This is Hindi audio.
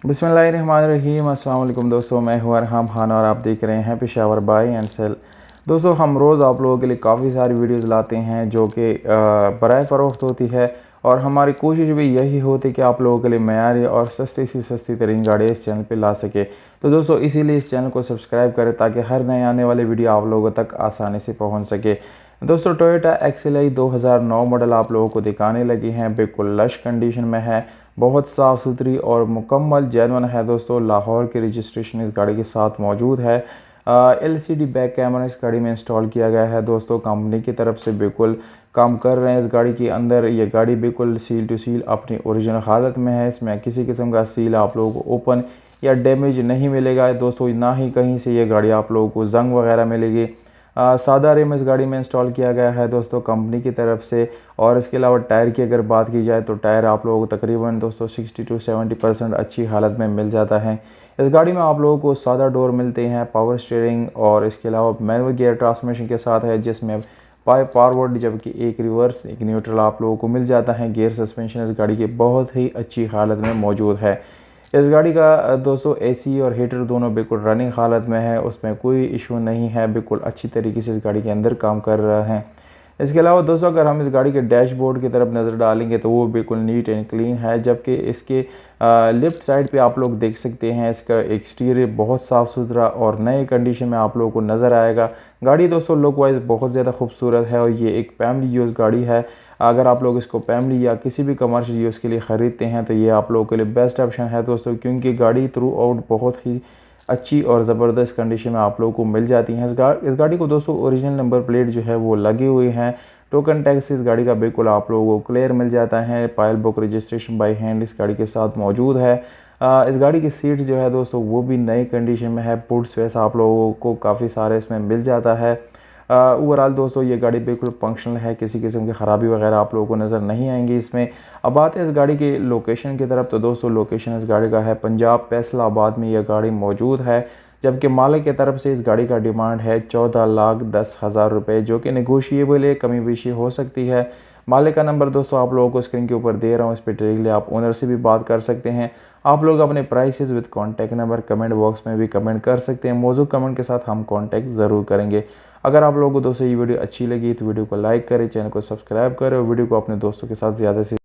बिस्मिल्लाहिर्रहमानिर्रहीम। अस्सलाम वालेकुम दोस्तों, मैं हूं अरहम खान और आप देख रहे हैं पेशावर बाय एंड सेल। दोस्तों, हम रोज़ आप लोगों के लिए काफ़ी सारी वीडियोस लाते हैं जो कि बराए फ़रोख्त होती है, और हमारी कोशिश भी यही होती है कि आप लोगों के लिए मयारी और सस्ती सी सस्ती तरीन गाड़ी इस चैनल पे ला सके। तो दोस्तों, इसीलिए इस चैनल को सब्सक्राइब करें ताकि हर नए आने वाले वीडियो आप लोगों तक आसानी से पहुँच सके। दोस्तों, टोयोटा एक्सएलआई 2009 मॉडल आप लोगों को दिखाने लगी हैं। बिल्कुल लश कंडीशन में है, बहुत साफ़ सुथरी और मुकम्मल जेन्युइन है। दोस्तों, लाहौर की रजिस्ट्रेशन इस गाड़ी के साथ मौजूद है। एलसीडी बैक कैमरा इस गाड़ी में इंस्टॉल किया गया है। दोस्तों, कंपनी की तरफ से बिल्कुल काम कर रहे हैं इस गाड़ी के अंदर। ये गाड़ी बिल्कुल सील टू सील अपनी ओरिजिनल हालत में है। इसमें किसी किस्म का सील आप लोगों को ओपन या डैमेज नहीं मिलेगा दोस्तों, ना ही कहीं से ये गाड़ी आप लोगों को जंग वगैरह मिलेगी। सादा रिम इस गाड़ी में इंस्टॉल किया गया है दोस्तों कंपनी की तरफ से। और इसके अलावा टायर की अगर बात की जाए तो टायर आप लोगों को तकरीबन दोस्तों 60 to 70% अच्छी हालत में मिल जाता है। इस गाड़ी में आप लोगों को सादा डोर मिलते हैं, पावर स्टीयरिंग, और इसके अलावा मैनुअल गियर ट्रांसमिशन के साथ है जिसमें 5 फॉरवर्ड जबकि 1 रिवर्स 1 न्यूट्रल आप लोगों को मिल जाता है। गियर सस्पेंशन इस गाड़ी की बहुत ही अच्छी हालत में मौजूद है। इस गाड़ी का दोस्तों एसी और हीटर दोनों बिल्कुल रनिंग हालत में है, उसमें कोई इशू नहीं है, बिल्कुल अच्छी तरीके से इस गाड़ी के अंदर काम कर रहा है। इसके अलावा दोस्तों, अगर हम इस गाड़ी के डैशबोर्ड की तरफ नज़र डालेंगे तो वो बिल्कुल नीट एंड क्लीन है, जबकि इसके लेफ़्ट साइड पे आप लोग देख सकते हैं इसका एक्सटीरियर बहुत साफ़ सुथरा और नए कंडीशन में आप लोगों को नज़र आएगा। गाड़ी दोस्तों लुक वाइज बहुत ज़्यादा खूबसूरत है और ये एक फैमिली यूज़ गाड़ी है। अगर आप लोग इसको फैमिली या किसी भी कमर्शियल यूज़ के लिए ख़रीदते हैं तो ये आप लोगों के लिए बेस्ट ऑप्शन है दोस्तों, क्योंकि गाड़ी थ्रू आउट बहुत ही अच्छी और ज़बरदस्त कंडीशन में आप लोगों को मिल जाती हैं। इस गाड़ी को दोस्तों ओरिजिनल नंबर प्लेट जो है वो लगी हुई हैं। टोकन टैक्स इस गाड़ी का बिल्कुल आप लोगों को क्लियर मिल जाता है। पायल बुक रजिस्ट्रेशन बाय हैंड इस गाड़ी के साथ मौजूद है। इस गाड़ी की सीट जो है दोस्तों वो भी नई कंडीशन में है। पुट स्पेस आप लोगों को काफ़ी सारे इसमें मिल जाता है। ओवरऑल दोस्तों ये गाड़ी बिल्कुल फंक्शनल है, किसी किस्म की ख़राबी वगैरह आप लोगों को नज़र नहीं आएंगी इसमें। अब बात है इस गाड़ी की लोकेशन की तरफ, तो दोस्तों लोकेशन इस गाड़ी का है पंजाब फैसलाबाद में यह गाड़ी मौजूद है। जबकि मालिक की तरफ से इस गाड़ी का डिमांड है 14,10,000 रुपये, जो कि नेगोशिएबल है, कमी बेशी हो सकती है। मालिक का नंबर दोस्तों आप लोगों को स्क्रीन के ऊपर दे रहा हूँ, इस पर डायरेक्टली आप ओनर से भी बात कर सकते हैं। आप लोग अपने prices with contact number comment box में भी कमेंट कर सकते हैं। मौजूद कमेंट के साथ हम कॉन्टैक्ट ज़रूर करेंगे। अगर आप लोगों को दोस्तों ये वीडियो अच्छी लगी तो वीडियो को लाइक करें, चैनल को सब्सक्राइब करें और वीडियो को अपने दोस्तों के साथ ज़्यादा से